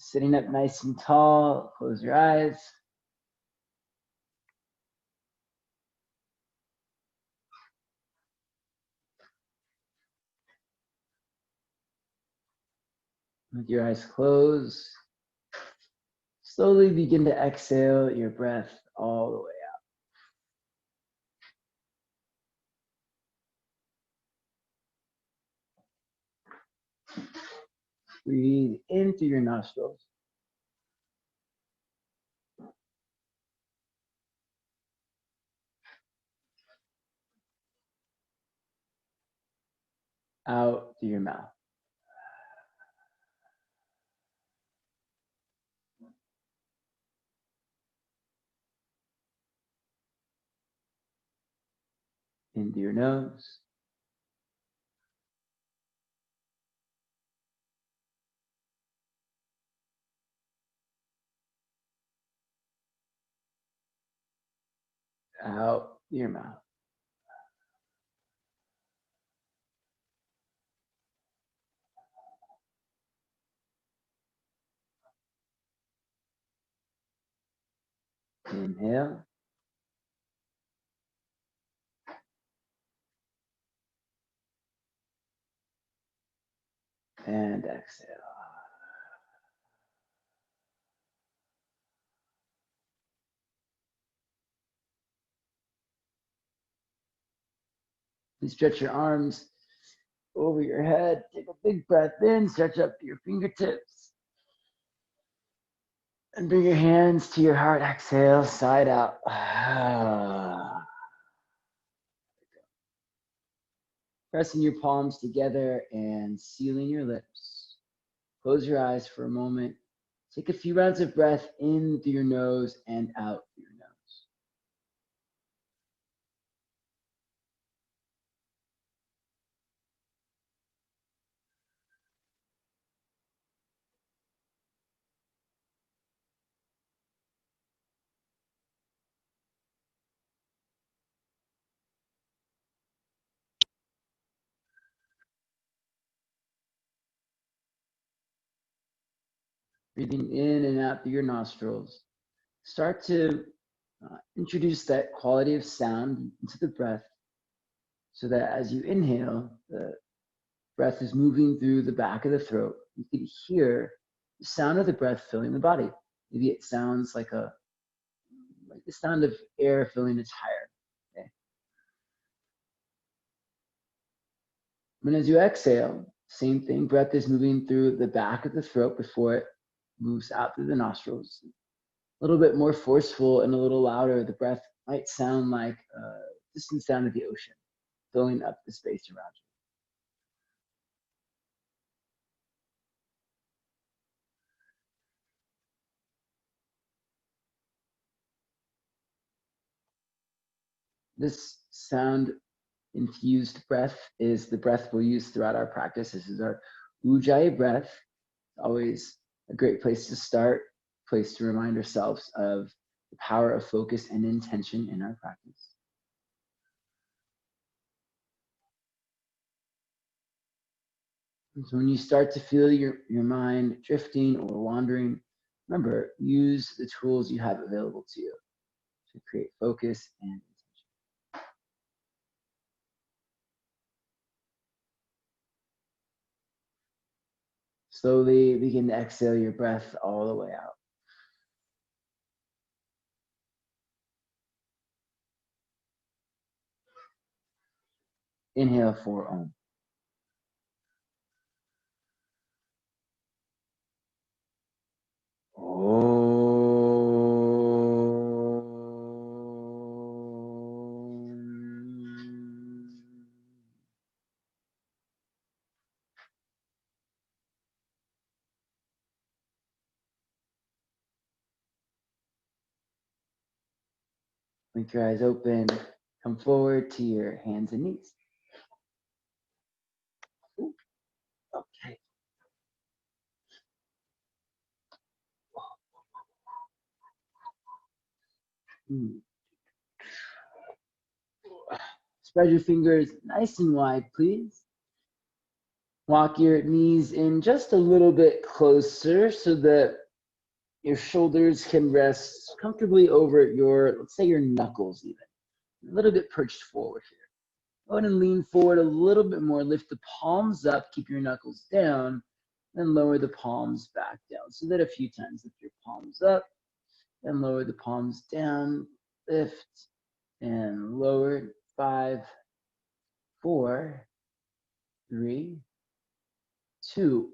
Sitting up nice and tall, close your eyes. With your eyes closed, slowly begin to exhale your breath all the way out. Breathe in through your nostrils. Out through your mouth. In through your nose. Out through your mouth. Inhale. And exhale. You stretch your arms over your head. Take a big breath in. Stretch up to your fingertips. And bring your hands to your heart. Exhale, side out. Pressing your palms together and sealing your lips. Close your eyes for a moment. Take a few rounds of breath in through your nose and out through your nose. Breathing in and out through your nostrils. Start to introduce that quality of sound into the breath so that as you inhale, the breath is moving through the back of the throat. You can hear the sound of the breath filling the body. Maybe it sounds like the sound of air filling a tire. Okay. And as you exhale, same thing, breath is moving through the back of the throat before it moves out through the nostrils. A little bit more forceful and a little louder. The breath might sound like distant sound of the ocean, filling up the space around you. This sound infused breath is the breath we'll use throughout our practice. This is our Ujjayi breath. Always a great place to start, place to remind ourselves of the power of focus and intention in our practice. And so when you start to feel your mind drifting or wandering, remember, use the tools you have available to you to create focus and intention. Slowly begin to exhale your breath all the way out. Inhale for Om. Blink your eyes open. Come forward to your hands and knees. Ooh, okay. Spread your fingers nice and wide, please. Walk your knees in just a little bit closer so that your shoulders can rest comfortably over your, let's say your knuckles even. A little bit perched forward here. Go ahead and lean forward a little bit more. Lift the palms up, keep your knuckles down, then lower the palms back down. So that a few times. Lift your palms up, then lower the palms down. Lift and lower. 5, 4, 3, 2,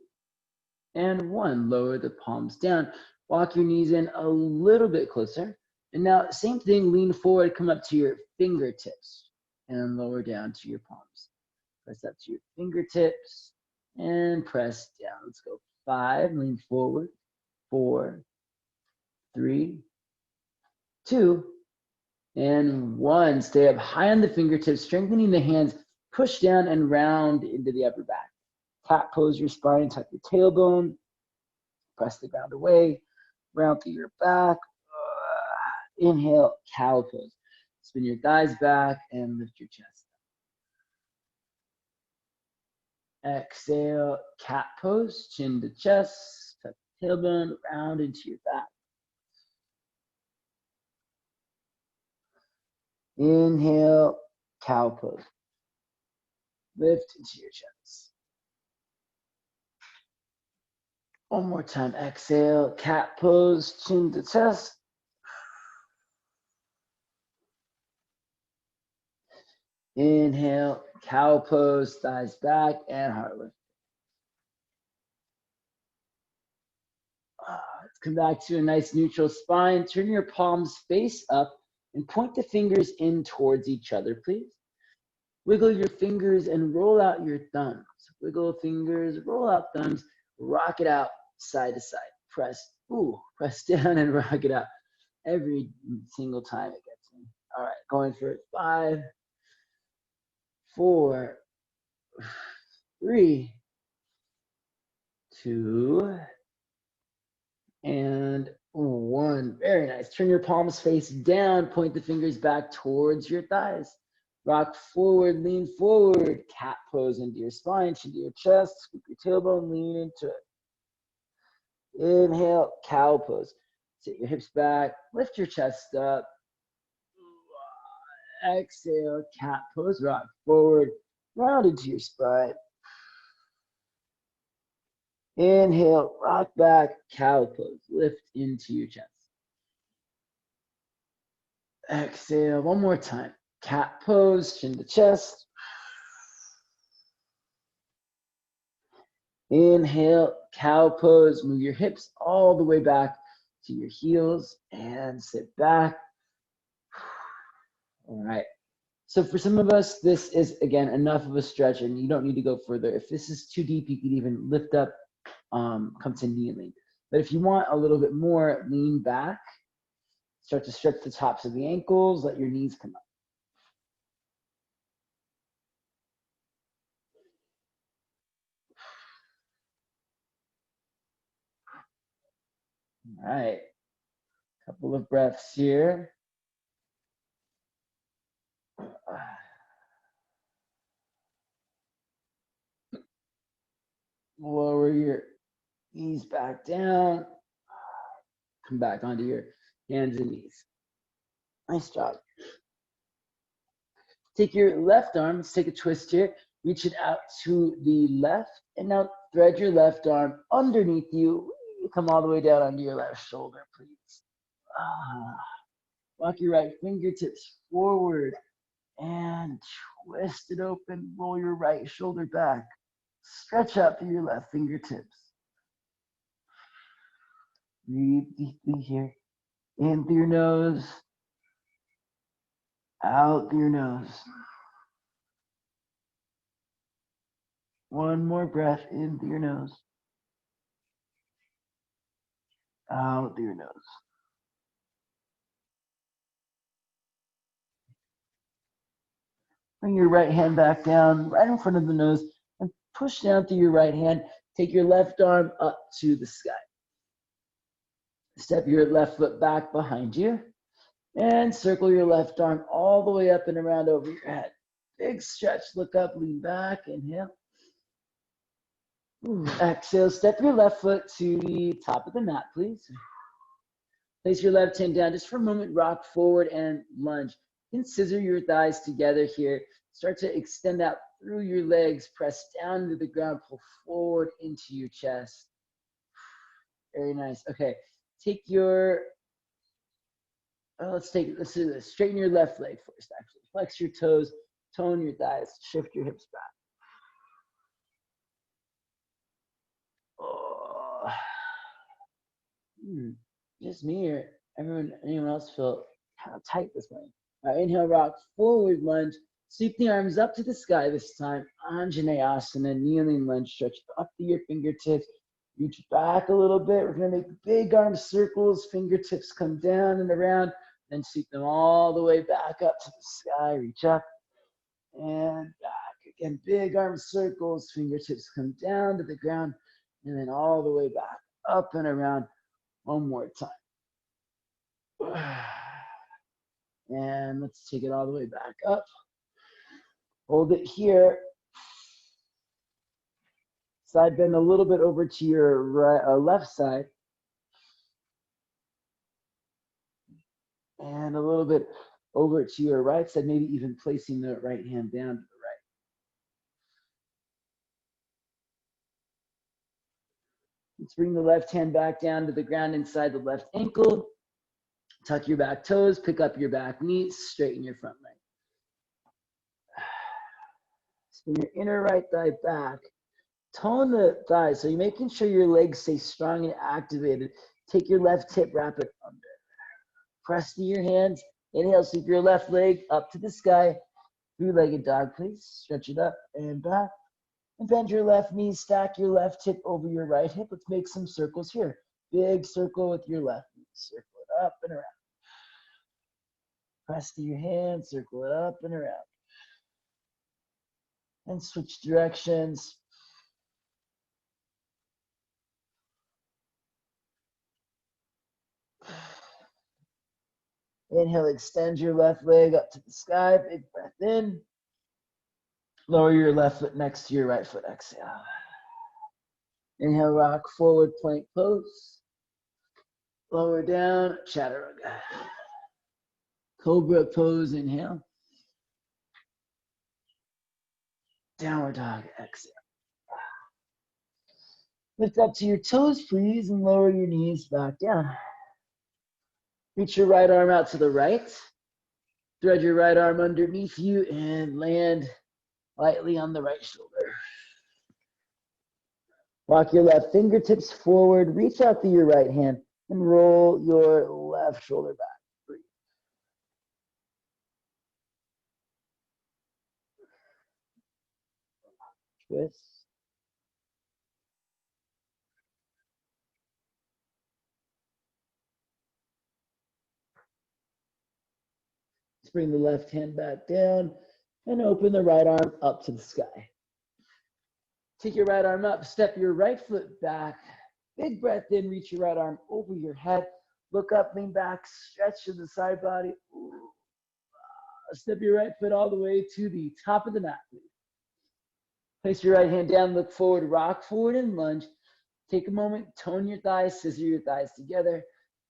and 1. Lower the palms down. Walk your knees in a little bit closer. And now, same thing, lean forward, come up to your fingertips, and lower down to your palms. Press up to your fingertips, and press down. Let's go. 5, lean forward. 4, 3, 2, and 1. Stay up high on the fingertips, strengthening the hands. Push down and round into the upper back. Cat pose your spine, tuck your tailbone. Press the ground away. Round through your back. Inhale, cow pose. Spin your thighs back and lift your chest. Exhale, cat pose. Chin to chest. Tuck the tailbone. Round into your back. Inhale, cow pose. Lift into your chest. One more time. Exhale, cat pose, chin to chest. Inhale, cow pose, thighs back, and heart lift. Let's come back to a nice neutral spine. Turn your palms face up and point the fingers in towards each other, please. Wiggle your fingers and roll out your thumbs. Wiggle fingers, roll out thumbs, rock it out side to side. Press down and rock it out every single time it gets in. All right, going for it. 5, 4, 3, 2, and 1. Very nice. Turn your palms face down, point the fingers back towards your thighs. Rock forward, lean forward, cat pose into your spine, chin to your chest, scoop your tailbone, lean into it. Inhale, cow pose. Sit your hips back, lift your chest up. Exhale, cat pose, rock forward, round into your spine. Inhale, rock back, cow pose, lift into your chest. Exhale, one more time. Cat pose, chin to chest. Inhale, cow pose. Move your hips all the way back to your heels and sit back. All right. So for some of us, this is, again, enough of a stretch and you don't need to go further. If this is too deep, you can even lift up, come to kneeling. But if you want a little bit more, lean back. Start to stretch the tops of the ankles. Let your knees come up. All right, couple of breaths here. Lower your knees back down. Come back onto your hands and knees. Nice job. Take your left arm, let's take a twist here. Reach it out to the left, and now thread your left arm underneath you. Come all the way down onto your left shoulder, please. Walk your right fingertips forward and twist it open. Roll your right shoulder back. Stretch out through your left fingertips. Breathe deeply here. In through your nose, out through your nose. One more breath in through your nose, out through your nose. Bring your right hand back down right in front of the nose and push down through your right hand. Take your left arm up to the sky. Step your left foot back behind you and circle your left arm all the way up and around over your head. Big stretch, look up, lean back, inhale. Exhale, step your left foot to the top of the mat, please. Place your left hand down just for a moment, rock forward and lunge. You can scissor your thighs together here. Start to extend out through your legs, press down to the ground, pull forward into your chest. Very nice. Okay, take your, let's do this. Straighten your left leg first, actually. Flex your toes, tone your thighs, shift your hips back. Oh. Just me or anyone else feel kind of tight this morning? All right, inhale, rock, forward lunge. Sweep the arms up to the sky this time. Anjaneyasana, kneeling lunge. Stretch up to your fingertips. Reach back a little bit. We're going to make big arm circles. Fingertips come down and around. Then sweep them all the way back up to the sky. Reach up and back. Again, big arm circles. Fingertips come down to the ground. And then all the way back, up and around. One more time. And let's take it all the way back up. Hold it here. Side bend a little bit over to your right, left side. And a little bit over to your right side, maybe even placing the right hand down to the right. Let's bring the left hand back down to the ground inside the left ankle. Tuck your back toes, pick up your back knee, straighten your front leg. Spin your inner right thigh back. Tone the thighs, so you're making sure your legs stay strong and activated. Take your left hip, wrap it under. Press to your hands. Inhale, sweep your left leg up to the sky. Three-legged dog, please. Stretch it up and back. And bend your left knee, stack your left hip over your right hip. Let's make some circles here. Big circle with your left knee. Circle it up and around. Press to your hands, circle it up and around. And switch directions. Inhale, extend your left leg up to the sky. Big breath in. Lower your left foot next to your right foot. Exhale. Inhale, rock forward, plank pose. Lower down, chaturanga. Cobra pose, inhale. Downward dog, exhale. Lift up to your toes, please, and lower your knees back down. Reach your right arm out to the right. Thread your right arm underneath you and land lightly on the right shoulder. Walk your left fingertips forward. Reach out to your right hand and roll your left shoulder back. Breathe. Twist. Let's bring the left hand back down and open the right arm up to the sky. Take your right arm up, step your right foot back. Big breath in, reach your right arm over your head. Look up, lean back, stretch to the side body. Step your right foot all the way to the top of the mat, please. Place your right hand down, look forward, rock forward and lunge. Take a moment, tone your thighs, scissor your thighs together.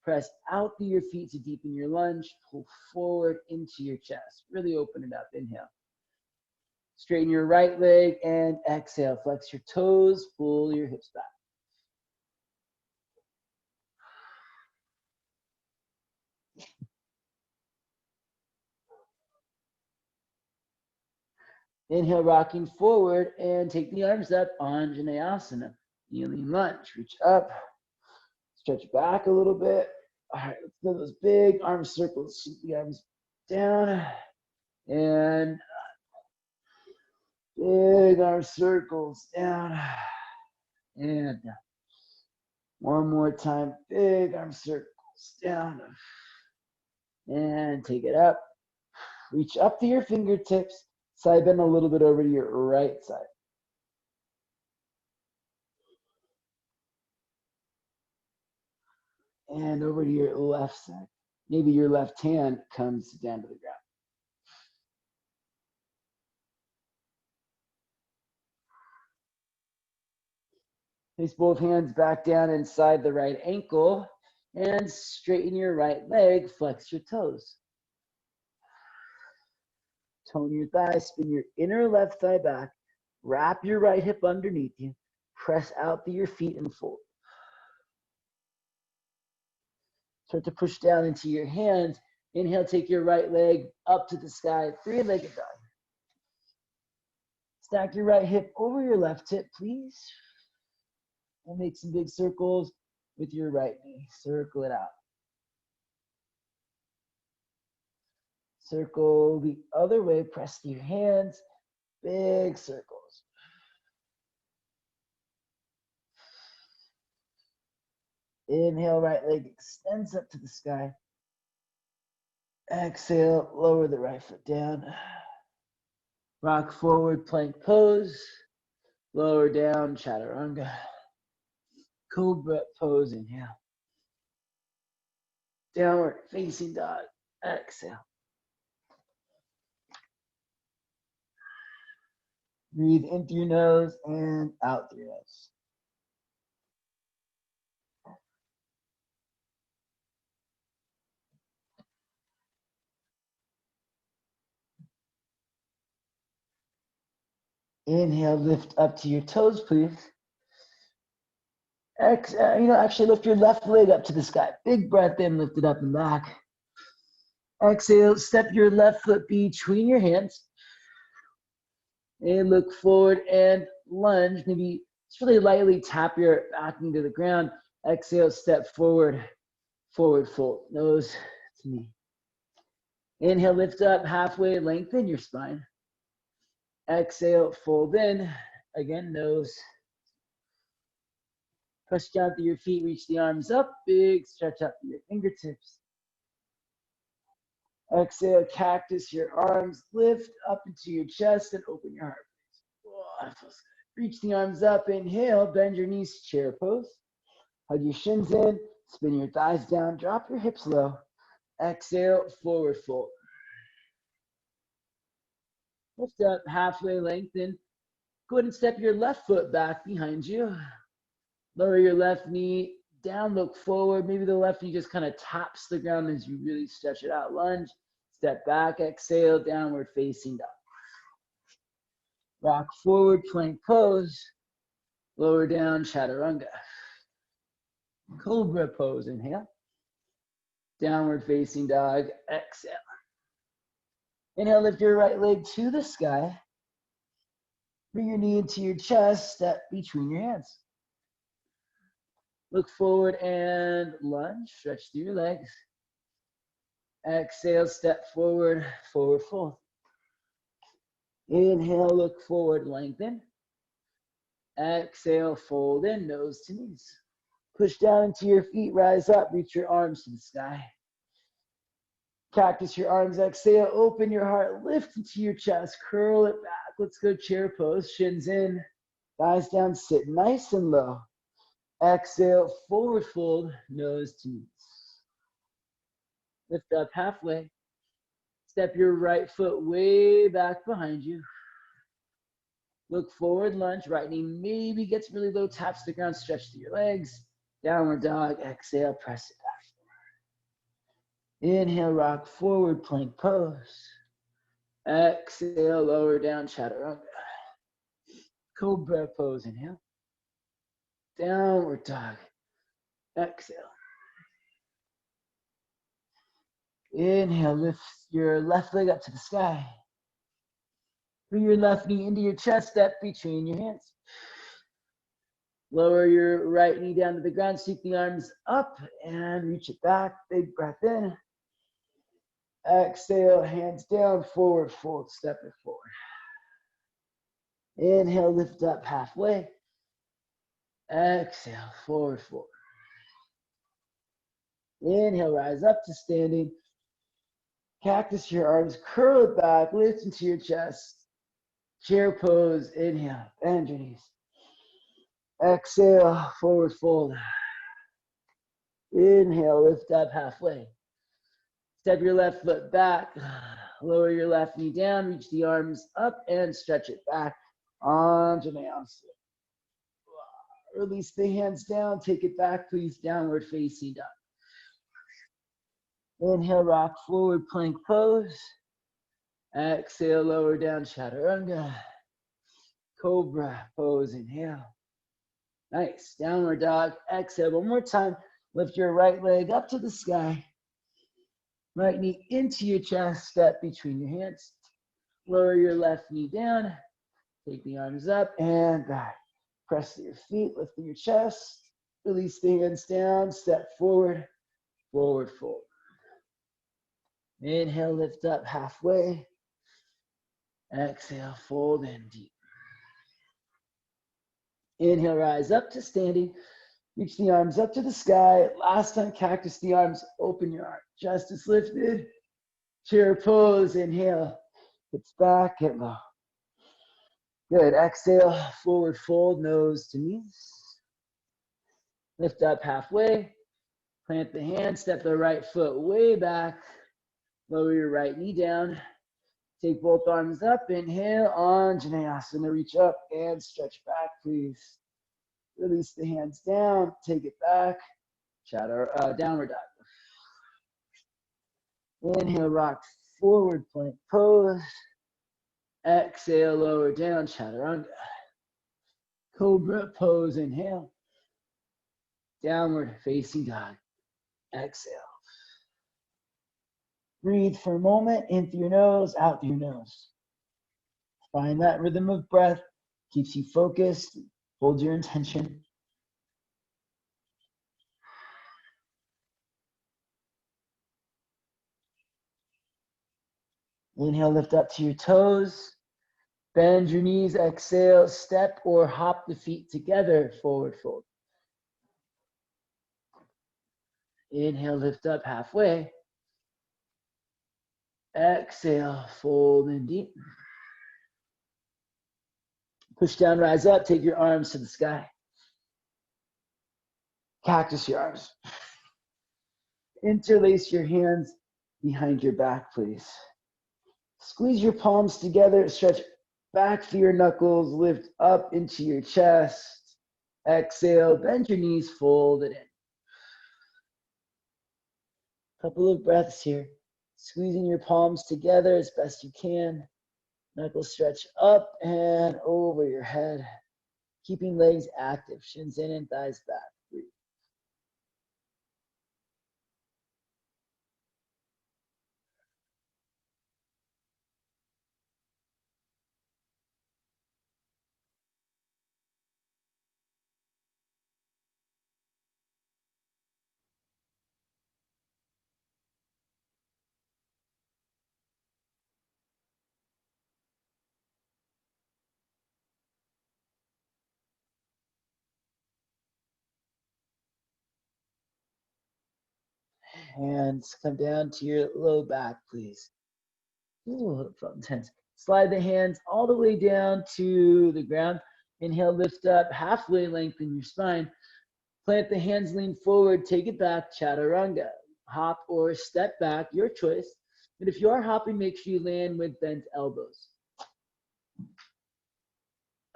Press out through your feet to deepen your lunge. Pull forward into your chest. Really open it up. Inhale. Straighten your right leg and exhale. Flex your toes, pull your hips back. Inhale, rocking forward and take the arms up, Anjaneyasana. Kneeling lunge, reach up, stretch back a little bit. All right, let's do those big arm circles. Sweep the arms down and big arm circles down and down. One more time, big arm circles down and take it up. Reach up to your fingertips, side bend a little bit over to your right side. And over to your left side. Maybe your left hand comes down to the ground. Place both hands back down inside the right ankle and straighten your right leg, flex your toes. Tone your thighs, spin your inner left thigh back, wrap your right hip underneath you, press out through your feet and fold. Start to push down into your hands. Inhale, take your right leg up to the sky, three-legged dog. Stack your right hip over your left hip, please. And make some big circles with your right knee. Circle it out. Circle the other way, press your hands, big circles. Inhale, right leg extends up to the sky. Exhale, lower the right foot down. Rock forward, plank pose. Lower down, chaturanga. Cobra pose, inhale. Downward facing dog, exhale. Breathe in through your nose and out through your nose. Inhale, lift up to your toes, please. Exhale, actually lift your left leg up to the sky. Big breath in, lift it up and back. Exhale, step your left foot between your hands. And look forward and lunge. Maybe just really lightly tap your back into the ground. Exhale, step forward, forward fold, nose to knee. Inhale, lift up halfway, lengthen your spine. Exhale, fold in. Again, nose. Press down through your feet, reach the arms up. Big stretch up through your fingertips. Exhale, cactus your arms. Lift up into your chest and open your heart. Oh, that feels good. Reach the arms up. Inhale, bend your knees, chair pose. Hug your shins in. Spin your thighs down. Drop your hips low. Exhale, forward fold. Lift up, halfway lengthen. Go ahead and step your left foot back behind you. Lower your left knee down, look forward. Maybe the left knee just kind of taps the ground as you really stretch it out. Lunge, step back, exhale, downward facing dog. Rock forward, plank pose. Lower down, chaturanga. Cobra pose, inhale. Downward facing dog, exhale. Inhale, lift your right leg to the sky. Bring your knee into your chest, step between your hands. Look forward and lunge, stretch through your legs. Exhale, step forward, forward fold. Inhale, look forward, lengthen. Exhale, fold in, nose to knees. Push down into your feet, rise up, reach your arms to the sky. Cactus your arms, exhale, open your heart, lift into your chest, curl it back. Let's go chair pose, shins in, thighs down, sit nice and low. Exhale, forward fold, nose to knees. Lift up halfway. Step your right foot way back behind you. Look forward, lunge, right knee maybe gets really low, taps the ground, stretch through your legs. Downward dog, exhale, press it back. Inhale, rock forward, plank pose. Exhale, lower down, chaturanga. Cobra pose, inhale. Downward dog, exhale. Inhale, lift your left leg up to the sky. Bring your left knee into your chest, step between your hands. Lower your right knee down to the ground, sweep the arms up and reach it back. Big breath in. Exhale, hands down, forward fold, step it forward. Inhale, lift up halfway. Exhale, forward fold. Inhale, rise up to standing. Cactus your arms, curl it back, lift into your chest. Chair pose, inhale, bend your knees. Exhale, forward fold. Inhale, lift up halfway. Step your left foot back, lower your left knee down, reach the arms up and stretch it back. Anjaneyasana. Release the hands down. Take it back, please. Downward facing dog. Inhale, rock forward, plank pose. Exhale, lower down, chaturanga. Cobra pose, inhale. Nice, downward dog. Exhale, one more time. Lift your right leg up to the sky. Right knee into your chest, step between your hands. Lower your left knee down. Take the arms up and back. Press your feet, lifting your chest. Release the hands down, step forward, forward, forward. Inhale, lift up halfway. Exhale, fold in deep. Inhale, rise up to standing. Reach the arms up to the sky. Last time, cactus the arms, open your arm. Chest is lifted. Chair pose, inhale. Hips back, get low. Good, exhale, forward fold, nose to knees. Lift up halfway. Plant the hand, step the right foot way back. Lower your right knee down. Take both arms up, inhale, Anjaneyasana. Reach up and stretch back, please. Release the hands down, take it back. Downward dog. Inhale, rock forward, plank pose. Exhale, lower down, chaturanga. Cobra pose, inhale. Downward facing dog. Exhale. Breathe for a moment, in through your nose, out through your nose. Find that rhythm of breath, keeps you focused, hold your intention. Inhale, lift up to your toes. Bend your knees, exhale, step or hop the feet together, forward fold. Inhale, lift up halfway. Exhale, fold in deep. Push down, rise up, take your arms to the sky. Cactus your arms. Interlace your hands behind your back, please. Squeeze your palms together, stretch back through your knuckles, lift up into your chest. Exhale, bend your knees, fold it in. Couple of breaths here. Squeezing your palms together as best you can. Knuckles stretch up and over your head. Keeping legs active, shins in and thighs back. Breathe. Hands come down to your low back, please. Ooh, that felt intense. Slide the hands all the way down to the ground. Inhale, lift up, halfway lengthen your spine. Plant the hands, lean forward, take it back, chaturanga. Hop or step back, your choice. But if you are hopping, make sure you land with bent elbows.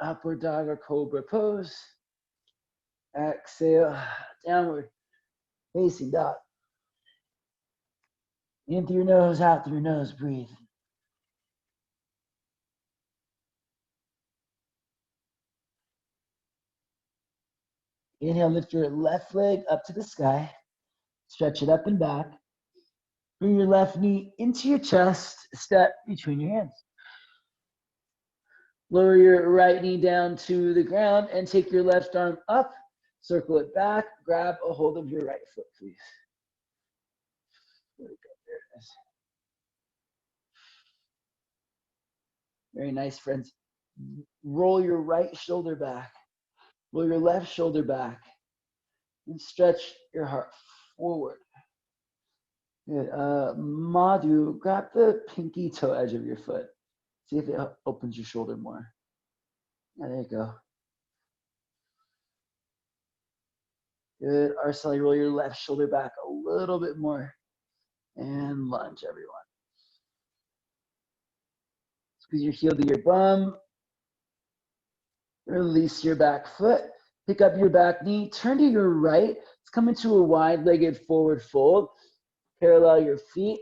Upward dog or cobra pose. Exhale, downward facing dog. In through your nose, out through your nose, breathe. Inhale, lift your left leg up to the sky. Stretch it up and back. Bring your left knee into your chest, step between your hands. Lower your right knee down to the ground and take your left arm up, circle it back, grab a hold of your right foot, please. There we go, there it is. Very nice, friends. Roll your right shoulder back. Roll your left shoulder back. And stretch your heart forward. Good. Madhu, grab the pinky toe edge of your foot. See if it opens your shoulder more. Yeah, there you go. Good. Arsali, roll your left shoulder back a little bit more. And lunge, everyone. Squeeze your heel to your bum. Release your back foot. Pick up your back knee, turn to your right. Let's come into a wide-legged forward fold. Parallel your feet.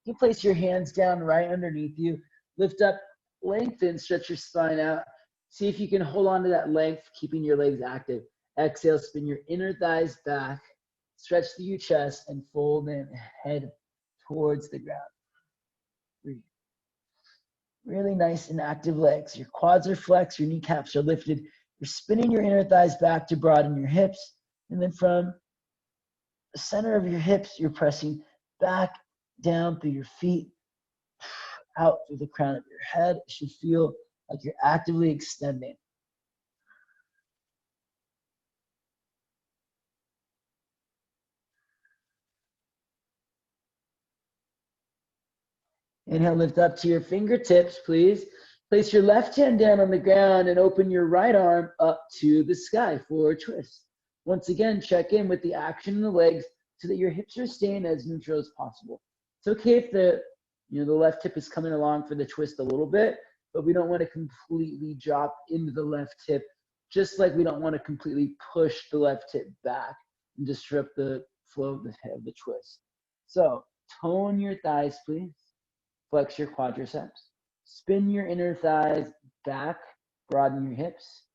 You place your hands down right underneath you. Lift up, lengthen, stretch your spine out. See if you can hold on to that length, keeping your legs active. Exhale, spin your inner thighs back. Stretch through your chest and fold in, head towards the ground. Breathe. Really nice and active legs. Your quads are flexed, your kneecaps are lifted. You're spinning your inner thighs back to broaden your hips. And then from the center of your hips, you're pressing back down through your feet, out through the crown of your head. It should feel like you're actively extending. Inhale, lift up to your fingertips, please. Place your left hand down on the ground and open your right arm up to the sky for a twist. Once again, check in with the action in the legs so that your hips are staying as neutral as possible. It's okay if the left hip is coming along for the twist a little bit, but we don't want to completely drop into the left hip, just like we don't want to completely push the left hip back and disrupt the flow of the twist. So tone your thighs, please. Flex your quadriceps. Spin your inner thighs back, broaden your hips.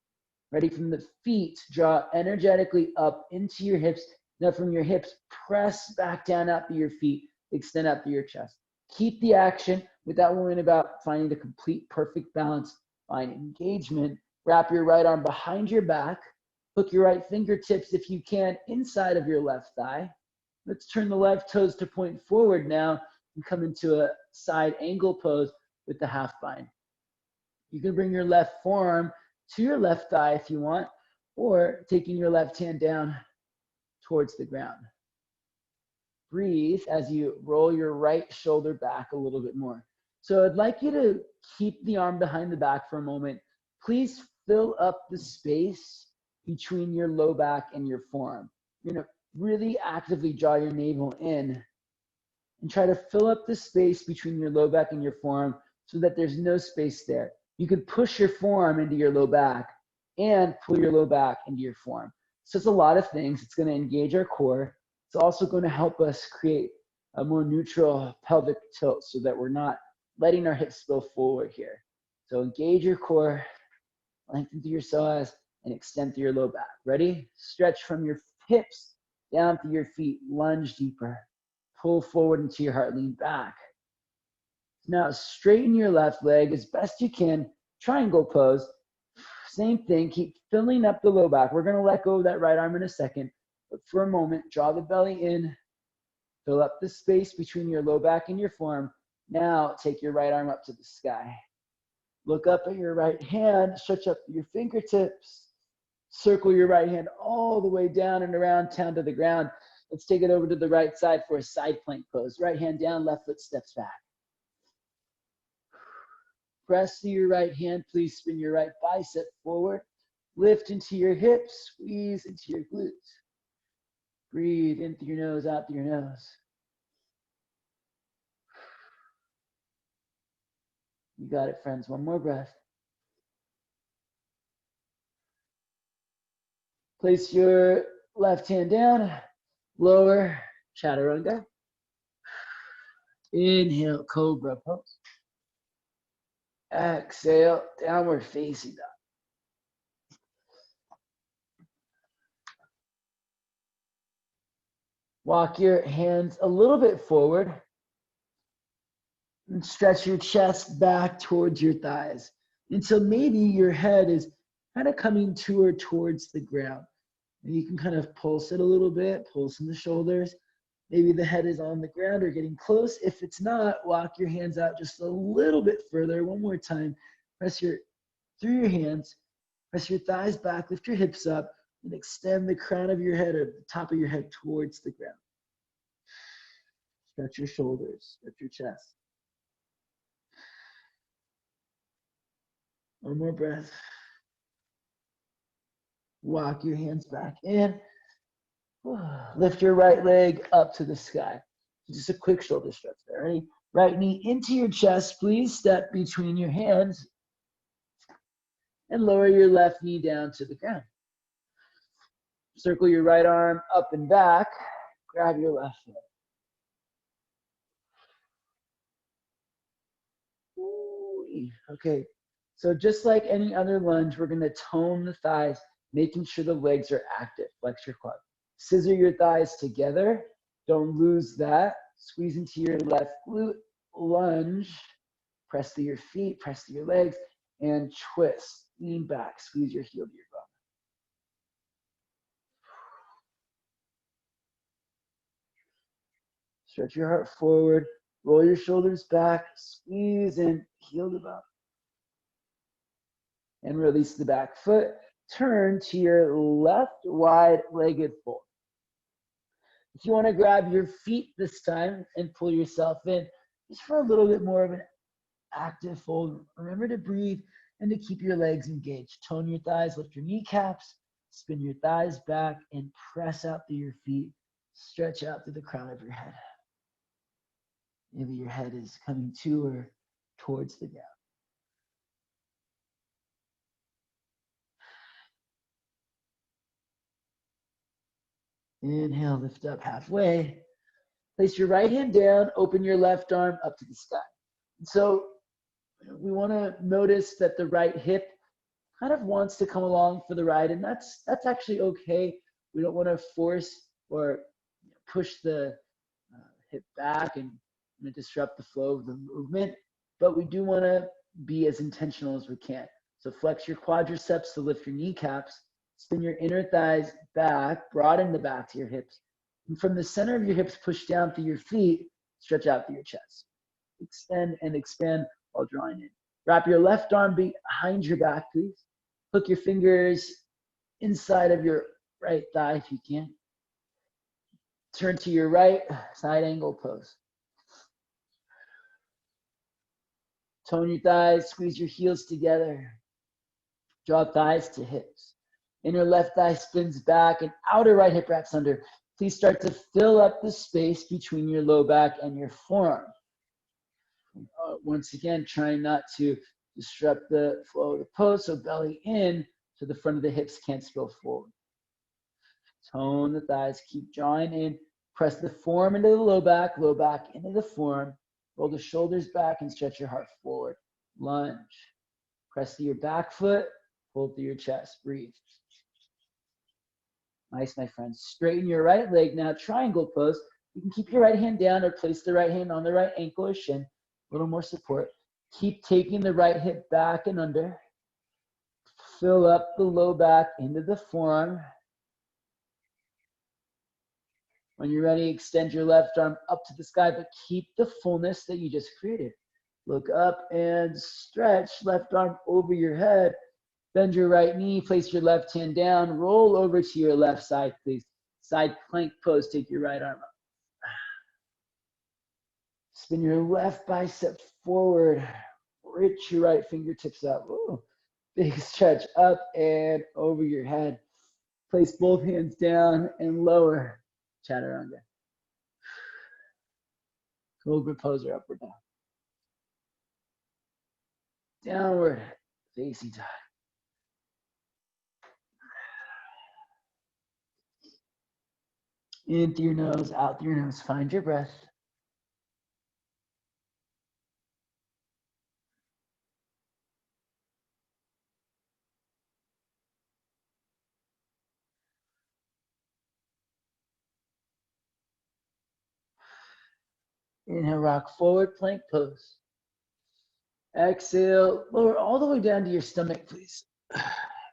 Ready from the feet, draw energetically up into your hips. Now from your hips, press back down out through your feet, extend out through your chest. Keep the action without worrying about finding the complete perfect balance. Find engagement. Wrap your right arm behind your back. Hook your right fingertips, if you can, inside of your left thigh. Let's turn the left toes to point forward now and come into a side angle pose with the half bind. You can bring your left forearm to your left thigh if you want, or taking your left hand down towards the ground. Breathe as you roll your right shoulder back a little bit more. So I'd like you to keep the arm behind the back for a moment. Please fill up the space between your low back and your forearm. You're gonna really actively draw your navel in and try to fill up the space between your low back and your forearm so that there's no space there. You can push your forearm into your low back and pull your low back into your forearm. So it's a lot of things. It's going to engage our core. It's also going to help us create a more neutral pelvic tilt so that we're not letting our hips spill forward here. So engage your core, lengthen through your psoas, and extend through your low back. Ready? Stretch from your hips down through your feet, lunge deeper. Pull forward into your heart, lean back. Now straighten your left leg as best you can, triangle pose. Same thing, keep filling up the low back. We're gonna let go of that right arm in a second, but for a moment, draw the belly in, fill up the space between your low back and your forearm. Now take your right arm up to the sky. Look up at your right hand, stretch up your fingertips, circle your right hand all the way down and around town to the ground. Let's take it over to the right side for a side plank pose. Right hand down, left foot steps back. Press to your right hand, please spin your right bicep forward. Lift into your hips, squeeze into your glutes. Breathe in through your nose, out through your nose. You got it, friends. One more breath. Place your left hand down, lower chaturanga. Inhale, cobra pose. Exhale, downward facing dog. Walk your hands a little bit forward and stretch your chest back towards your thighs until maybe your head is kind of coming to or towards the ground. And you can kind of pulse it a little bit, pulse in the shoulders. Maybe the head is on the ground or getting close. If it's not, walk your hands out just a little bit further. One more time. Press through your hands, press your thighs back, lift your hips up, and extend the crown of your head or the top of your head towards the ground. Stretch your shoulders, stretch your chest. One more breath. Walk your hands back in. Lift your right leg up to the sky. Just a quick shoulder stretch there. Ready? Right knee into your chest. Please step between your hands. and lower your left knee down to the ground. Circle your right arm up and back. Grab your left foot. Okay, so just like any other lunge, we're gonna tone the thighs, making sure the legs are active. Flex your quad. Scissor your thighs together. Don't lose that. Squeeze into your left glute, lunge. Press through your feet, press through your legs, and twist. Lean back, squeeze your heel to your bum. Stretch your heart forward, roll your shoulders back, squeeze and heel the bum. And release the back foot. Turn to your left wide-legged fold. If you want to grab your feet this time and pull yourself in, just for a little bit more of an active fold, remember to breathe and to keep your legs engaged. Tone your thighs, lift your kneecaps, spin your thighs back, and press out through your feet. Stretch out through the crown of your head. Maybe your head is coming to or towards the ground. Inhale, lift up halfway. Place your right hand down, open your left arm up to the sky. So we want to notice that the right hip kind of wants to come along for the ride, and that's actually okay. We don't want to force or push the hip back and disrupt the flow of the movement, but we do want to be as intentional as we can. So flex your quadriceps to lift your kneecaps, spin your inner thighs back, broaden the back to your hips. And from the center of your hips, push down through your feet, stretch out through your chest. Extend and expand while drawing in. Wrap your left arm behind your back, please. Hook your fingers inside of your right thigh if you can. Turn to your right, side angle pose. Tone your thighs, squeeze your heels together. Draw thighs to hips. Inner left thigh spins back and outer right hip wraps under. Please start to fill up the space between your low back and your forearm. Once again, trying not to disrupt the flow of the pose, so belly in so the front of the hips can't spill forward. Tone the thighs, keep drawing in. Press the forearm into the low back into the forearm. Roll the shoulders back and stretch your heart forward. Lunge. Press through your back foot, pull through your chest. Breathe. Nice, my friends. Straighten your right leg now, triangle pose. You can keep your right hand down or place the right hand on the right ankle or shin. A little more support. Keep taking the right hip back and under. Fill up the low back into the forearm. When you're ready, extend your left arm up to the sky, but keep the fullness that you just created. Look up and stretch. Left arm over your head. Bend your right knee, place your left hand down, roll over to your left side, please. Side plank pose, take your right arm up. Spin your left bicep forward. Reach your right fingertips up. Ooh. Big stretch up and over your head. Place both hands down and lower. Chaturanga. Cobra pose or upward dog. Downward facing dog. In through your nose, out through your nose. Find your breath. Inhale, rock forward, plank pose. Exhale, lower all the way down to your stomach, please.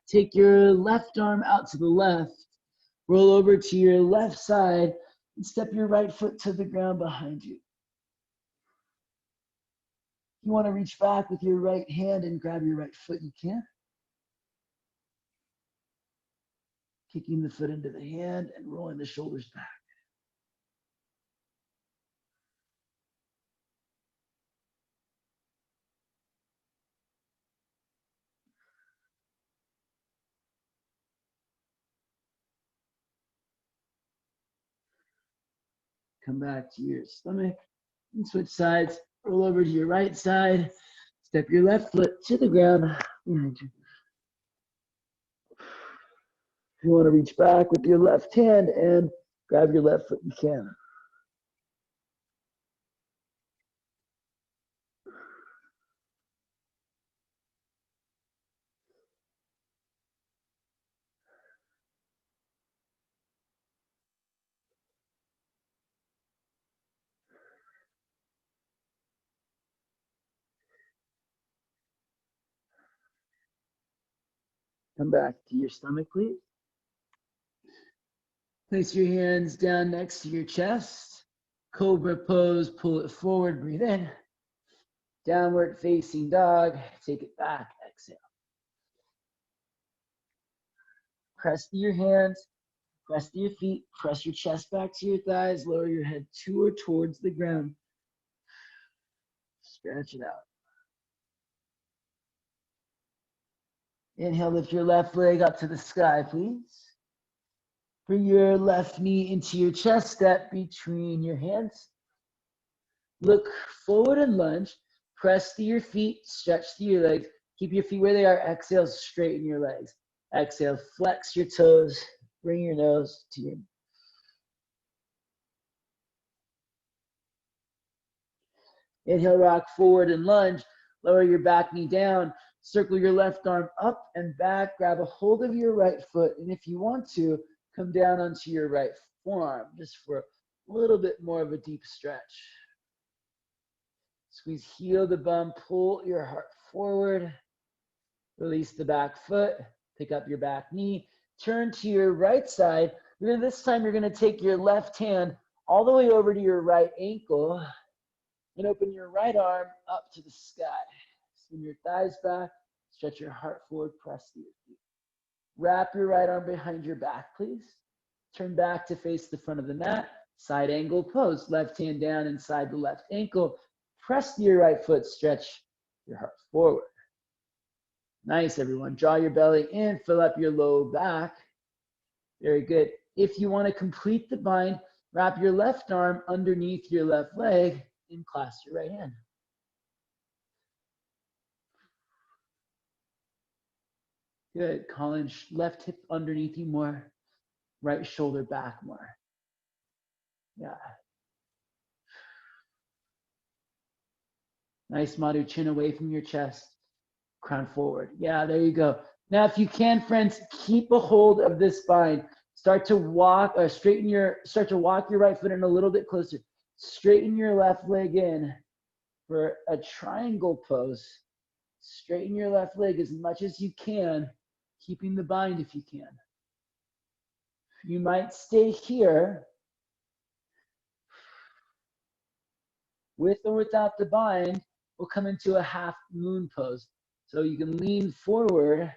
Take your left arm out to the left. Roll over to your left side and step your right foot to the ground behind you. If you want to reach back with your right hand and grab your right foot, you can. Kicking the foot into the hand and rolling the shoulders back. Come back to your stomach and switch sides. Roll over to your right side. Step your left foot to the ground behind you. If you want to reach back with your left hand and grab your left foot, you can. Come back to your stomach, please. Place your hands down next to your chest. Cobra pose, pull it forward, breathe in. Downward facing dog, take it back, exhale. Press to your hands, press to your feet, press your chest back to your thighs, lower your head to or towards the ground. Stretch it out. Inhale, lift your left leg up to the sky, please. Bring your left knee into your chest, step between your hands. Look forward and lunge. Press to your feet, stretch to your legs. Keep your feet where they are. Exhale, straighten your legs. Exhale, flex your toes. Bring your nose to your knee. Inhale, rock forward and lunge. Lower your back knee down. Circle your left arm up and back. Grab a hold of your right foot. And if you want to, come down onto your right forearm just for a little bit more of a deep stretch. Squeeze heel to bum. Pull your heart forward. Release the back foot. Pick up your back knee. Turn to your right side. This time you're going to take your left hand all the way over to your right ankle. And open your right arm up to the sky. Swing your thighs back, stretch your heart forward, press to your feet. Wrap your right arm behind your back, please. Turn back to face the front of the mat. Side angle pose. Left hand down inside the left ankle. Press to your right foot, stretch your heart forward. Nice, everyone. Draw your belly in, fill up your low back. Very good. If you want to complete the bind, wrap your left arm underneath your left leg and clasp your right hand. Good. Colin, left hip underneath you more. Right shoulder back more. Yeah. Nice, Madhu. Chin away from your chest. Crown forward. Yeah, there you go. Now, if you can, friends, keep a hold of this bind. Start to walk or start to walk your right foot in a little bit closer. Straighten your left leg in for a triangle pose. Straighten your left leg as much as you can, keeping the bind if you can. You might stay here with or without the bind. We'll come into a half moon pose. So you can lean forward,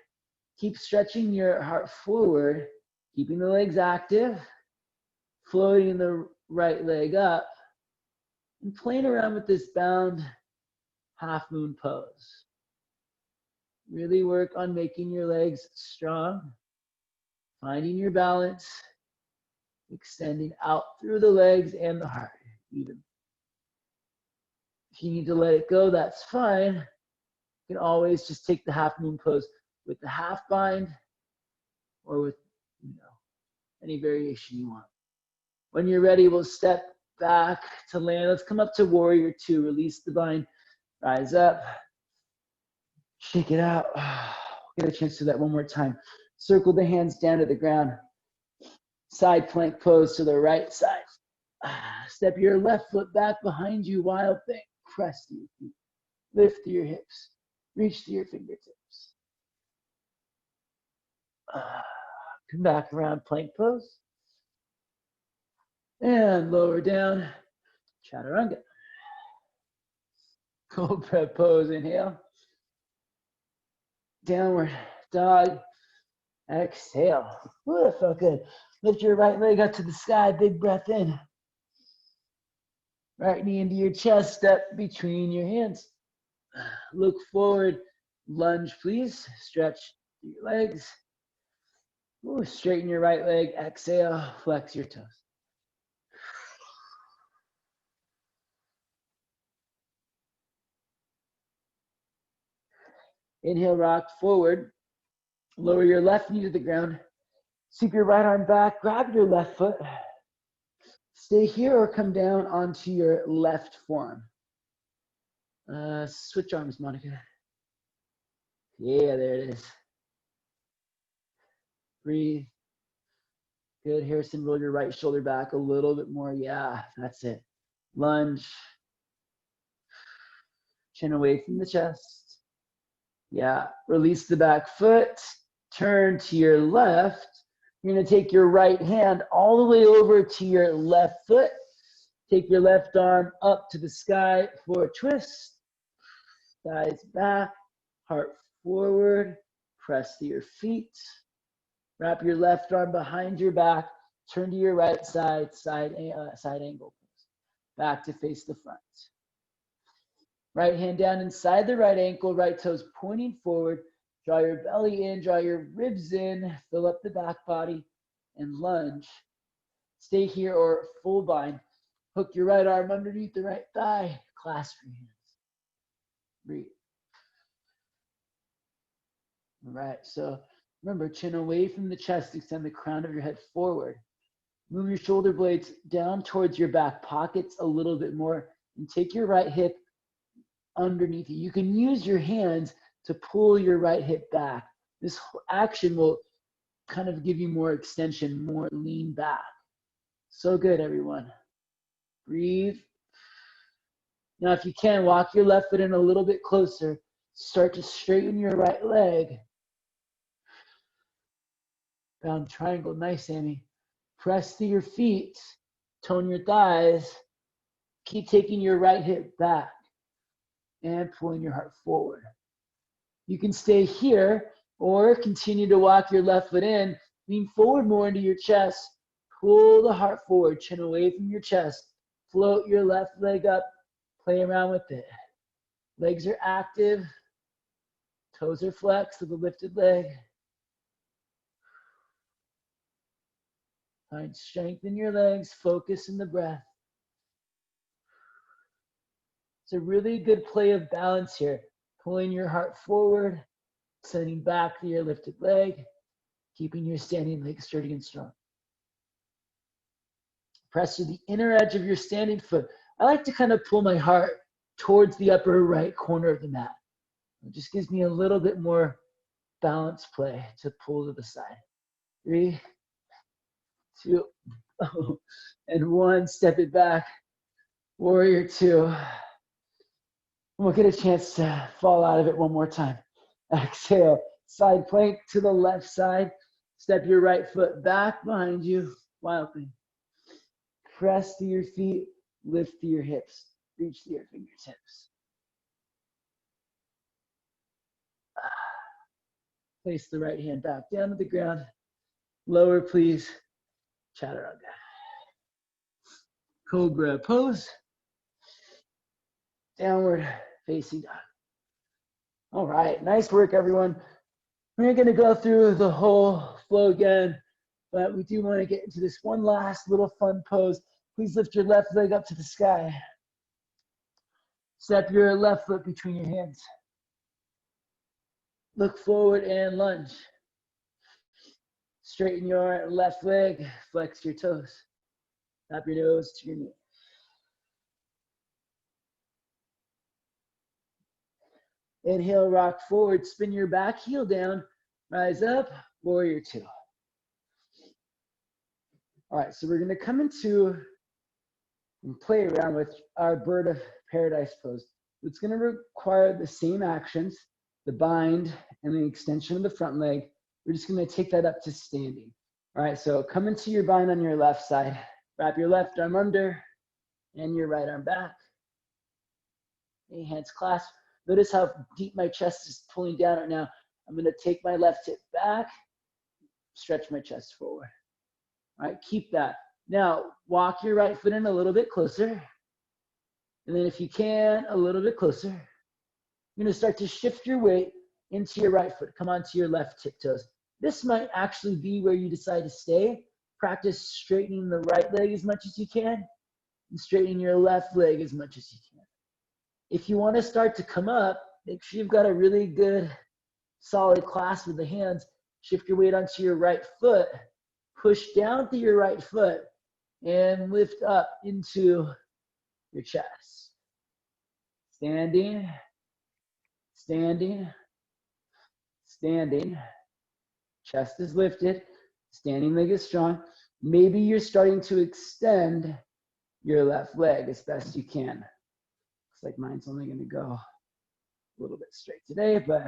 keep stretching your heart forward, keeping the legs active, floating the right leg up, and playing around with this bound half moon pose. Really work on making your legs strong, finding your balance, extending out through the legs and the heart even. If you need to let it go, that's fine. You can always just take the half moon pose with the half bind or with any variation you want. When you're ready, we'll step back to land. Let's come up to warrior two. Release the bind. Rise up. Shake it out. Get a chance to do that one more time. Circle the hands down to the ground. Side plank pose to the right side. Step your left foot back behind you. Wild thing. Press to your feet. Lift to your hips. Reach to your fingertips. Come back around plank pose. And lower down. Chaturanga. Cobra pose. Inhale. Downward dog. Exhale. Ooh, that felt good. Lift your right leg up to the sky. Big breath in. Right knee into your chest. Step between your hands. Look forward. Lunge, please. Stretch your legs. Ooh, straighten your right leg. Exhale. Flex your toes. Inhale, rock forward. Lower your left knee to the ground. Sweep your right arm back, grab your left foot. Stay here or come down onto your left forearm. Switch arms, Monica. Yeah, there it is. Breathe. Good, Harrison, roll your right shoulder back a little bit more. Yeah, that's it. Lunge. Chin away from the chest. Yeah, release the back foot. Turn to your left. You're gonna take your right hand all the way over to your left foot. Take your left arm up to the sky for a twist. Thighs back, heart forward. Press to your feet. Wrap your left arm behind your back. Turn to your right side, side angle. Back to face the front. Right hand down inside the right ankle, right toes pointing forward. Draw your belly in, draw your ribs in, fill up the back body, and lunge. Stay here or full bind. Hook your right arm underneath the right thigh. Clasp your hands. Breathe. All right, so remember, chin away from the chest, extend the crown of your head forward. Move your shoulder blades down towards your back pockets a little bit more, and take your right hip underneath you. You can use your hands to pull your right hip back. This action will kind of give you more extension, more lean back. So good, everyone. Breathe. Now, if you can, walk your left foot in a little bit closer. Start to straighten your right leg. Down triangle, nice, Amy. Press to your feet, tone your thighs. Keep taking your right hip back and pulling your heart forward. You can stay here or continue to walk your left foot in. Lean forward more into your chest. Pull the heart forward, chin away from your chest. Float your left leg up. Play around with it. Legs are active. Toes are flexed with a lifted leg. Find strength in your legs. Focus in the breath. It's a really good play of balance here. Pulling your heart forward, sending back to your lifted leg, keeping your standing leg sturdy and strong. Press to the inner edge of your standing foot. I like to kind of pull my heart towards the upper right corner of the mat. It just gives me a little bit more balance play to pull to the side. 3, 2, and 1. Step it back. Warrior 2. We'll get a chance to fall out of it one more time. Exhale. Side plank to the left side. Step your right foot back behind you. Wild thing. Press to your feet. Lift to your hips. Reach to your fingertips. Place the right hand back down to the ground. Lower, please. Chaturanga. Cobra pose. Downward facing dog. All right, nice work, everyone. We're going to go through the whole flow again, but we do want to get into this one last little fun pose. Please lift your left leg up to the sky. Step your left foot between your hands. Look forward and lunge. Straighten your left leg, flex your toes. Tap your nose to your knee. Inhale, rock forward, spin your back heel down, rise up, warrior 2. All right, so we're gonna come into and play around with our bird of paradise pose. It's gonna require the same actions, the bind and the extension of the front leg. We're just gonna take that up to standing. All right, so come into your bind on your left side. Wrap your left arm under and your right arm back. Hands clasped. Notice how deep my chest is pulling down right now. I'm gonna take my left hip back, stretch my chest forward. All right, keep that. Now, walk your right foot in a little bit closer. And then if you can, a little bit closer. You're gonna start to shift your weight into your right foot. Come onto your left tiptoes. This might actually be where you decide to stay. Practice straightening the right leg as much as you can and straightening your left leg as much as you can. If you want to start to come up, make sure you've got a really good solid clasp with the hands. Shift your weight onto your right foot push down through your right foot and lift up into your chest. Standing, standing, standing. Chest is lifted, standing leg is strong. Maybe you're starting to extend your left leg as best you can. Looks like mine's only gonna go a little bit straight today, but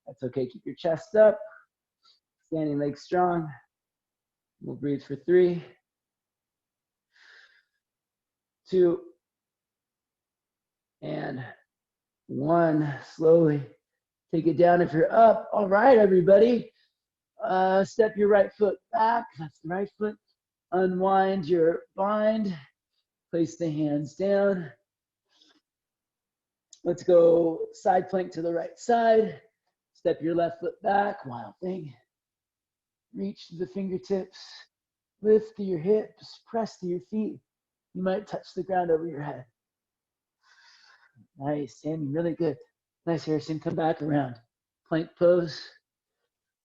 that's okay. Keep your chest up, standing leg strong. We'll breathe for 3, 2, and 1. Slowly take it down if you're up. All right, everybody. Step your right foot back. That's the right foot. Unwind your bind. Place the hands down. Let's go side plank to the right side. Step your left foot back. Wild thing. Reach to the fingertips. Lift to your hips. Press to your feet. You might touch the ground over your head. Nice, Sammy, really good. Nice, Harrison, come back around. Plank pose.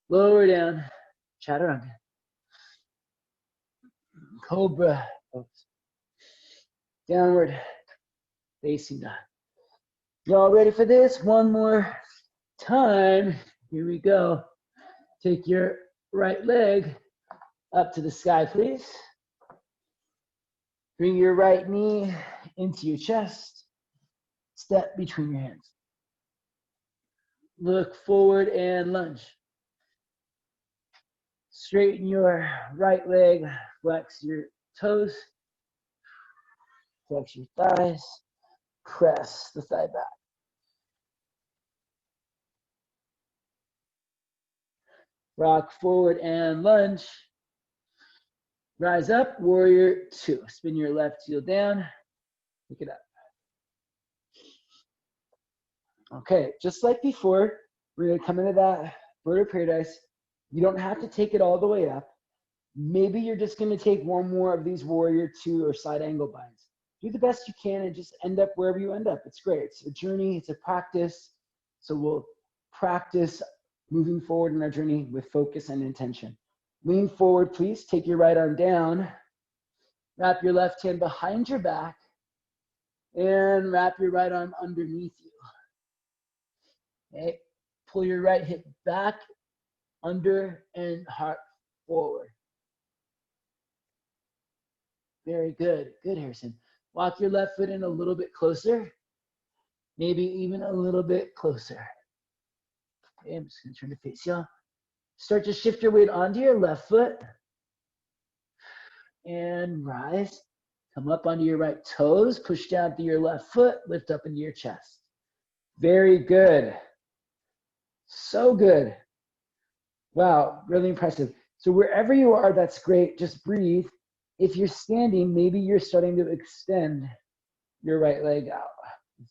Lower down. Chaturanga. Cobra pose. Downward facing dog. Y'all ready for this? One more time. Here we go. Take your right leg up to the sky, please. Bring your right knee into your chest. Step between your hands. Look forward and lunge. Straighten your right leg. Flex your toes. Flex your thighs. Press the thigh back. Rock forward and lunge. Rise up, warrior 2. Spin your left heel down. Pick it up. Okay, just like before, we're going to come into that bird of paradise. You don't have to take it all the way up. Maybe you're just going to take one more of these warrior 2 or side angle binds. Do the best you can and just end up wherever you end up. It's great. It's a journey. It's a practice. So we'll practice moving forward in our journey with focus and intention. Lean forward, please. Take your right arm down. Wrap your left hand behind your back. And wrap your right arm underneath you. Okay. Pull your right hip back, under, and heart forward. Very good. Good, Harrison. Walk your left foot in a little bit closer. Maybe even a little bit closer. Okay, I'm just going to turn to face y'all. Start to shift your weight onto your left foot. And rise. Come up onto your right toes. Push down through your left foot. Lift up into your chest. Very good. So good. Wow, really impressive. So wherever you are, that's great. Just breathe. If you're standing, maybe you're starting to extend your right leg out.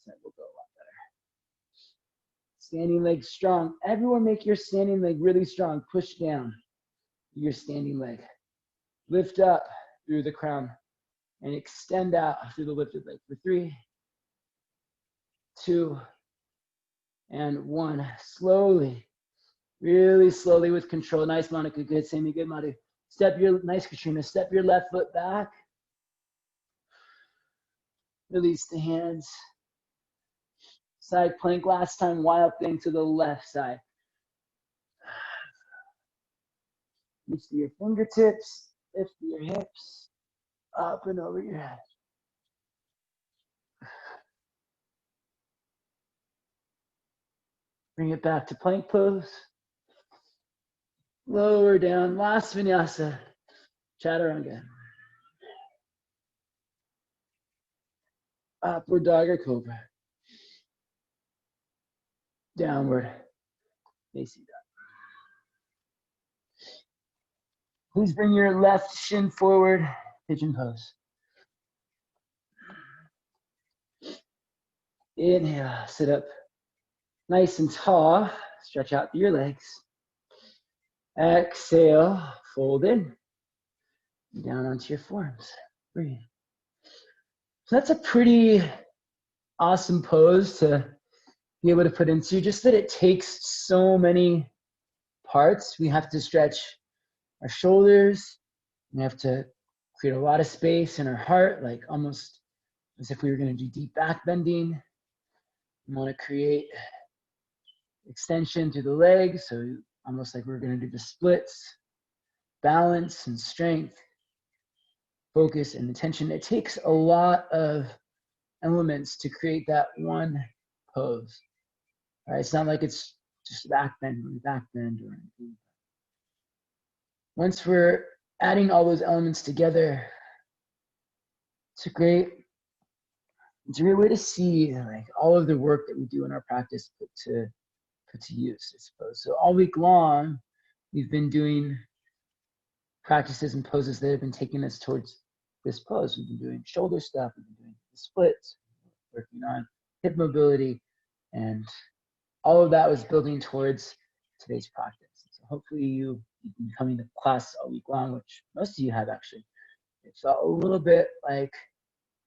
That will go a lot better. Standing leg strong. Everyone make your standing leg really strong. Push down your standing leg. Lift up through the crown and extend out through the lifted leg for 3, 2, and 1. Slowly, really slowly with control. Nice, Monica. Good, Sammy. Good, Madhu. Nice, Katrina. Step your left foot back. Release the hands. Side plank last time. Wild thing to the left side. Reach to your fingertips. Lift your hips. Up and over your head. Bring it back to plank pose. Lower down. Last vinyasa. Chaturanga. Upward dog or cobra. Downward facing dog. Please bring your left shin forward. Pigeon pose. Inhale. Sit up nice and tall. Stretch out through your legs. Exhale. Fold in. Down onto your forearms. Breathe. So that's a pretty awesome pose to be able to put into, just that it takes so many parts. We have to stretch our shoulders. We have to create a lot of space in our heart, like almost as if we were going to do deep back bending. We want to create extension through the legs, so almost like we're going to do the splits, balance and strength, focus and attention. It takes a lot of elements to create that one pose. All right, it's not like it's just back bend or anything. Once we're adding all those elements together, it's a great way to see like all of the work that we do in our practice put to use, I suppose. So all week long, we've been doing practices and poses that have been taking us towards this pose. We've been doing shoulder stuff, we've been doing the splits, working on hip mobility, and all of that was building towards today's practice. So hopefully you've been coming to class all week long, which most of you have actually. It felt a little bit like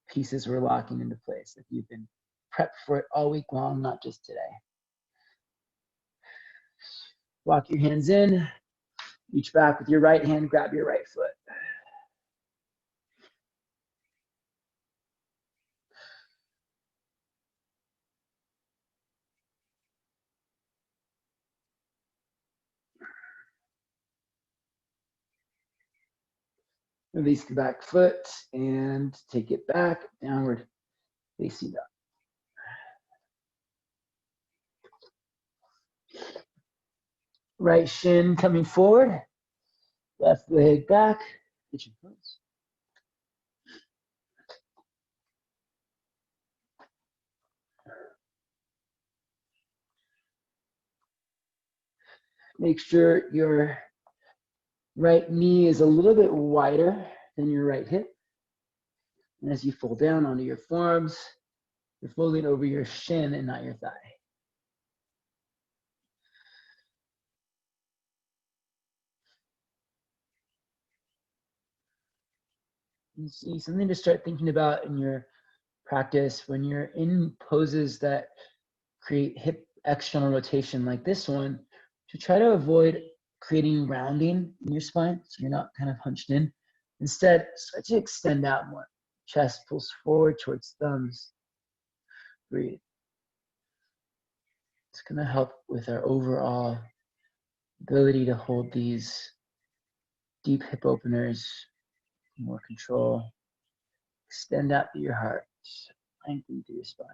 pieces were locking into place, like you've been prepped for it all week long, not just today. Walk your hands in, reach back with your right hand, grab your right foot. Release the back foot and take it back, downward facing dog. Right shin coming forward, left leg back, get your pose. Make sure your right knee is a little bit wider than your right hip. And as you fold down onto your forearms, you're folding over your shin and not your thigh. You see something to start thinking about in your practice when you're in poses that create hip external rotation like this one, to try to avoid creating rounding in your spine so you're not kind of hunched in. Instead, start to extend out more. Chest pulls forward towards thumbs. Breathe. It's going to help with our overall ability to hold these deep hip openers, more control. Extend out through your heart, lengthen through your spine.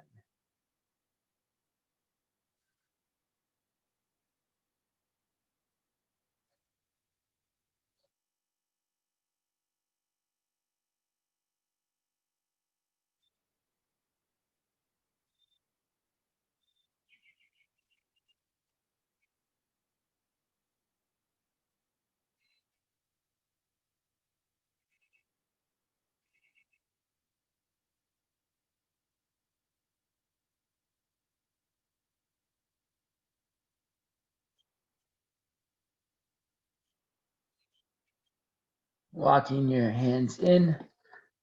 Walking your hands in,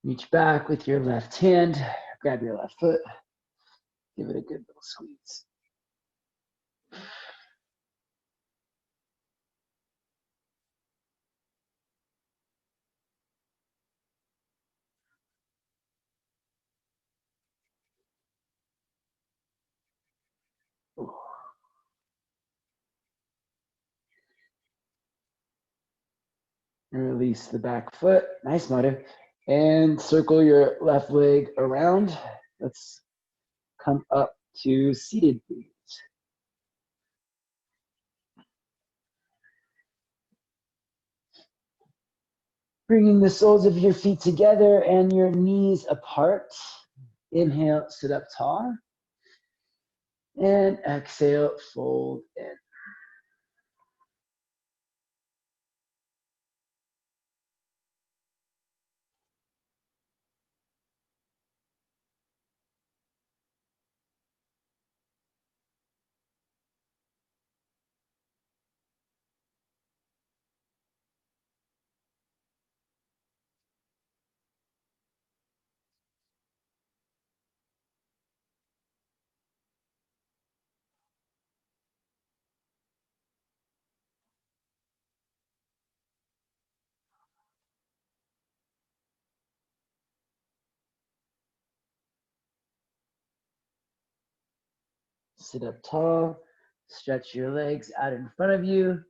reach back with your left hand, grab your left foot, give it a good little squeeze. And release the back foot, nice motor, and circle your left leg around. Let's come up to seated breeze. Bringing the soles of your feet together and your knees apart. Inhale, sit up tall. And exhale, fold in. Sit up tall. Stretch your legs out in front of you.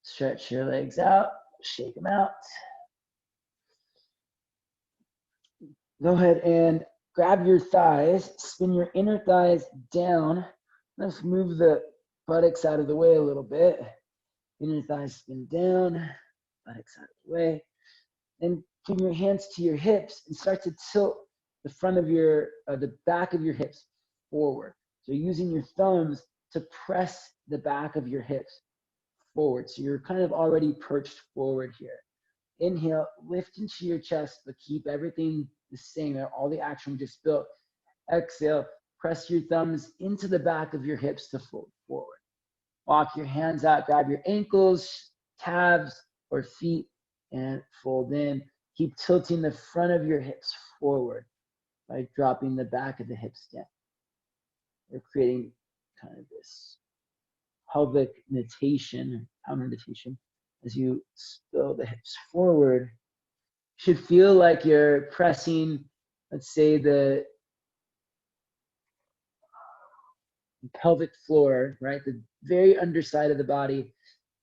Stretch your legs out. Shake them out. Go ahead and grab your thighs. Spin your inner thighs down. Let's move the buttocks out of the way a little bit. Inner thighs spin down. Buttocks out of the way. And bring your hands to your hips and start to tilt the front of the back of your hips forward. So using your thumbs to press the back of your hips forward. So you're kind of already perched forward here. Inhale, lift into your chest, but keep everything the same, all the action we just built. Exhale, press your thumbs into the back of your hips to fold forward. Walk your hands out, grab your ankles, calves, or feet, and fold in. Keep tilting the front of your hips forward by dropping the back of the hips down. We're creating kind of this pelvic notation, counter notation, as you spill the hips forward. Should feel like you're pressing, let's say, the pelvic floor, right? The very underside of the body,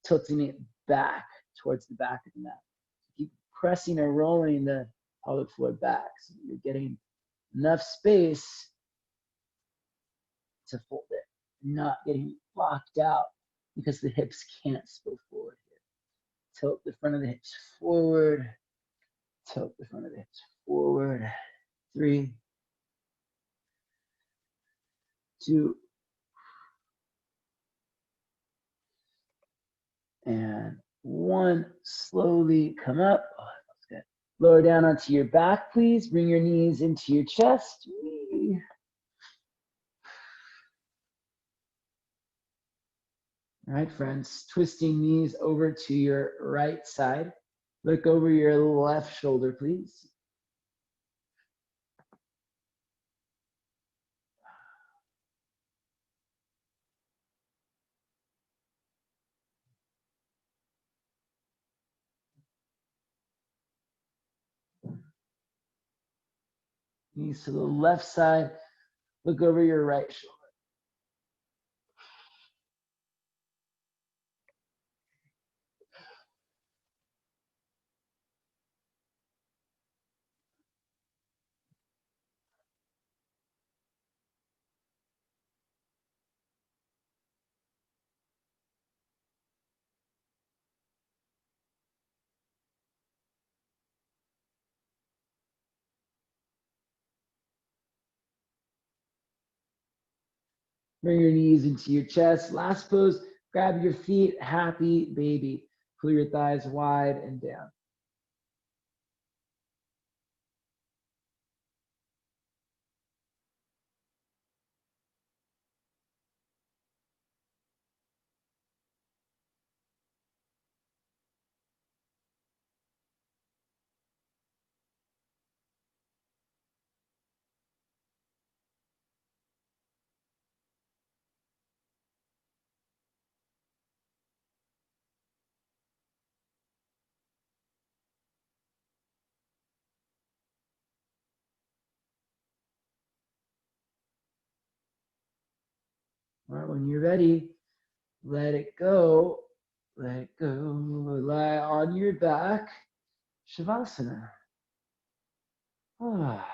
tilting it back towards the back of the mat. Keep pressing or rolling the pelvic floor back so you're getting enough space to fold it, not getting locked out because the hips can't spill forward here. Tilt the front of the hips forward, tilt the front of the hips forward. 3, 2, and 1. Slowly come up. Oh, that's good. Lower down onto your back, please. Bring your knees into your chest. All right, friends, twisting knees over to your right side. Look over your left shoulder, please. Knees to the left side. Look over your right shoulder. Bring your knees into your chest. Last pose, grab your feet, happy baby. Pull your thighs wide and down. All right, when you're ready, let it go. Let it go. Lie on your back. Shavasana. Ah.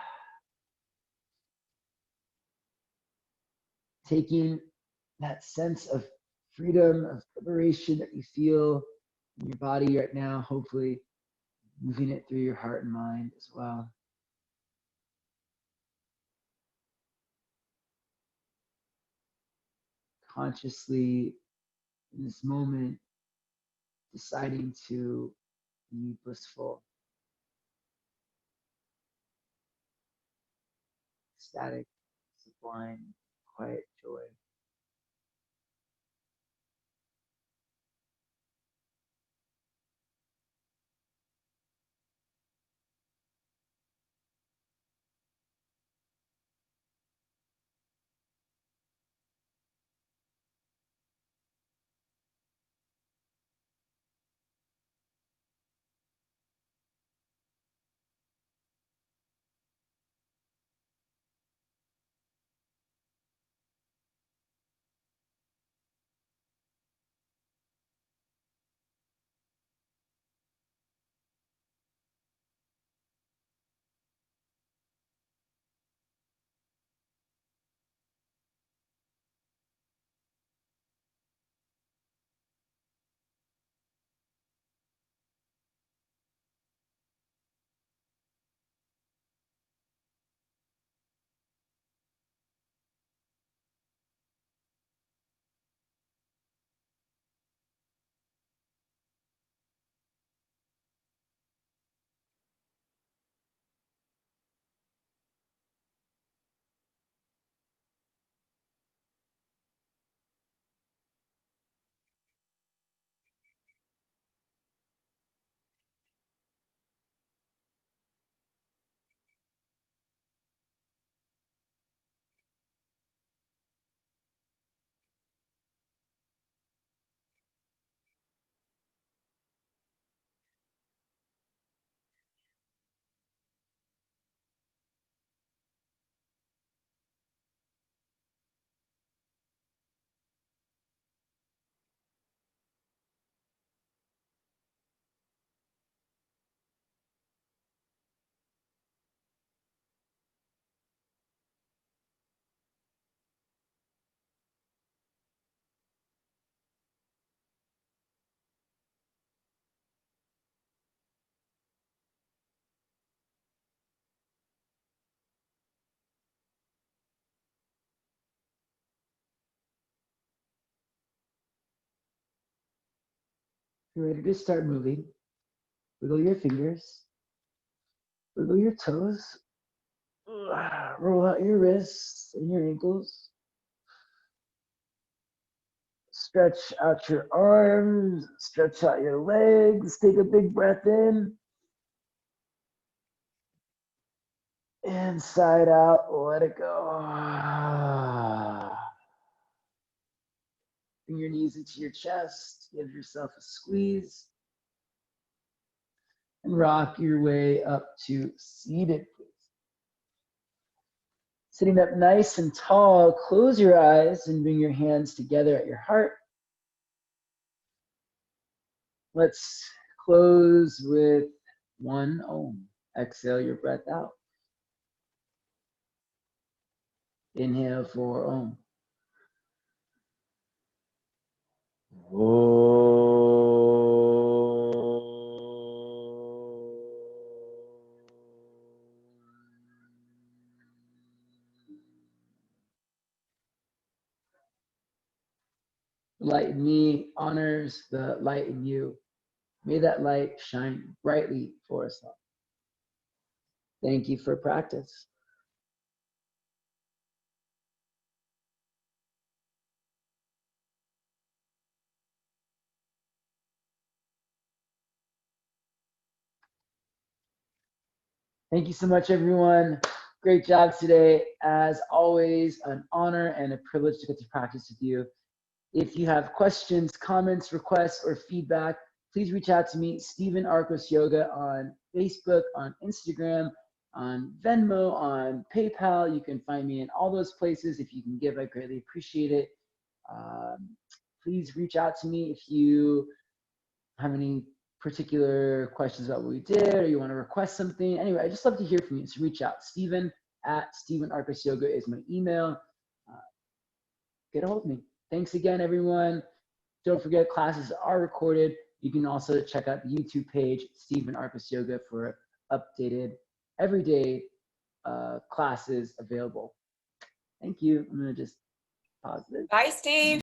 Taking that sense of freedom, of liberation that you feel in your body right now, hopefully moving it through your heart and mind as well. Consciously, in this moment, deciding to be blissful, ecstatic, sublime, quiet joy. You're ready to start moving. Wiggle your fingers. Wiggle your toes. Roll out your wrists and your ankles. Stretch out your arms. Stretch out your legs. Take a big breath in. And side out. Let it go. Bring your knees into your chest. Give yourself a squeeze. And rock your way up to seated, please. Sitting up nice and tall, close your eyes and bring your hands together at your heart. Let's close with one Om. Exhale your breath out. Inhale for Om. The light in me honors the light in you. May that light shine brightly for us all. Thank you for practice. Thank you so much, everyone. Great job today. As always, an honor and a privilege to get to practice with you. If you have questions, comments, requests, or feedback, please reach out to me, Stephen Arcos Yoga, on Facebook, on Instagram, on Venmo, on PayPal. You can find me in all those places. If you can give, I greatly appreciate it. Please reach out to me if you have any particular questions about what we did, or you want to request something. Anyway, I just love to hear from you. So reach out. Stephen @Stephen Arcos Yoga is my email. Get a hold of me. Thanks again, everyone. Don't forget, classes are recorded. You can also check out the YouTube page, Stephen Arcos Yoga, for updated everyday classes available. Thank you. I'm going to just pause this. Bye, Steve.